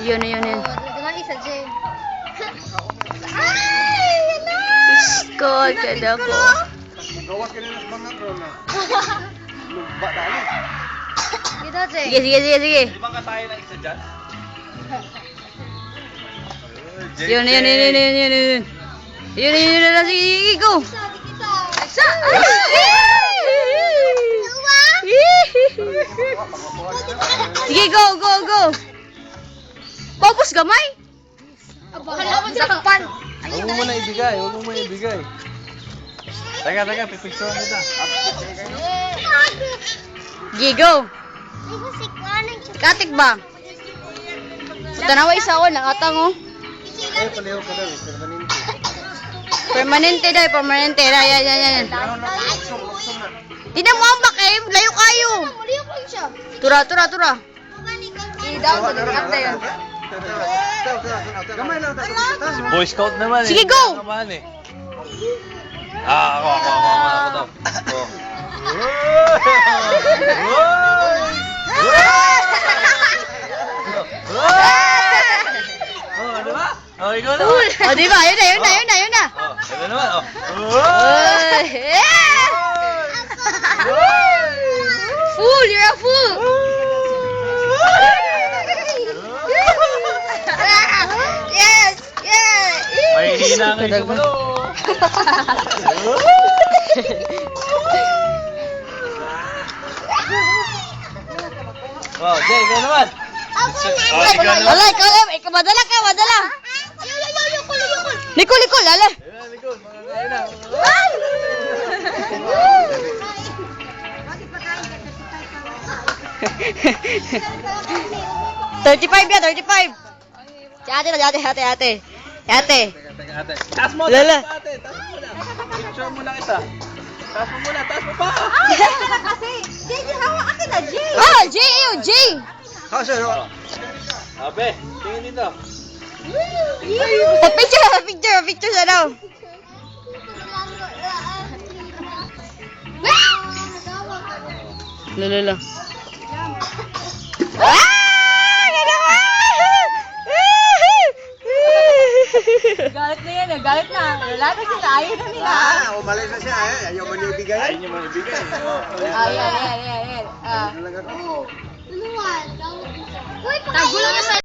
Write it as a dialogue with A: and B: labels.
A: Yun.
B: Naman isa, Jay.
A: Iskol ka na ko.
C: Gawa ka na mga bro na. Lumba dali.
B: Dito, Jay.
A: Sige.
C: Di ba ka tayo ng isa dyan?
A: Yun. Sige, go.
B: Isa.
A: Sige, go. Paubos gamay.
B: Kala mo sakpan.
C: Huwag mo muna ibigay. Teka, pipicturean kita.
A: Sige, go. Katik ba? Tanawa isa ko, nakatang oh.
C: Ay, paliho ka daw. Permanente.
A: Permanente. Yan.
C: Luksong na.
A: Tingnan mo ang bakay, layo kayo. Tura.
B: I-down sa dikap na yun.
C: Gamay lang tayo.
D: Boy Scout naman
A: Sige, go!
D: Naman eh. Ako daw. Ano ba? Oh, ikaw na.
A: O, diba? Yun na.
D: Oh, ito naman.
A: Fool! You're a fool! Yes!
D: May hina nga ito mo. Wow, Jay, ikaw naman.
A: Wala, ikaw madala ka. Likol, ala.
D: Ayan, Nicole, makakain na.
A: 35 yan, 35. Si ate.
D: Teka, ate. Taas mo,
A: Lala.
D: ate. Taas mo muna. Picture mo lang kita. Taas mo pa.
B: Kasi, Jay, hawak akin na, Jay.
A: Oh, J.
C: Ha, sir.
D: Abe, tingin dito.
A: Picture na daw. Lala. Galit na. Lalaki sila, ayaw na nila.
C: Umalis na siya. Ayaw mo niya ibigay.
D: Ayaw niyo mo ibigay.
A: Ayan.
C: Talaga to.
B: Tagulo na sa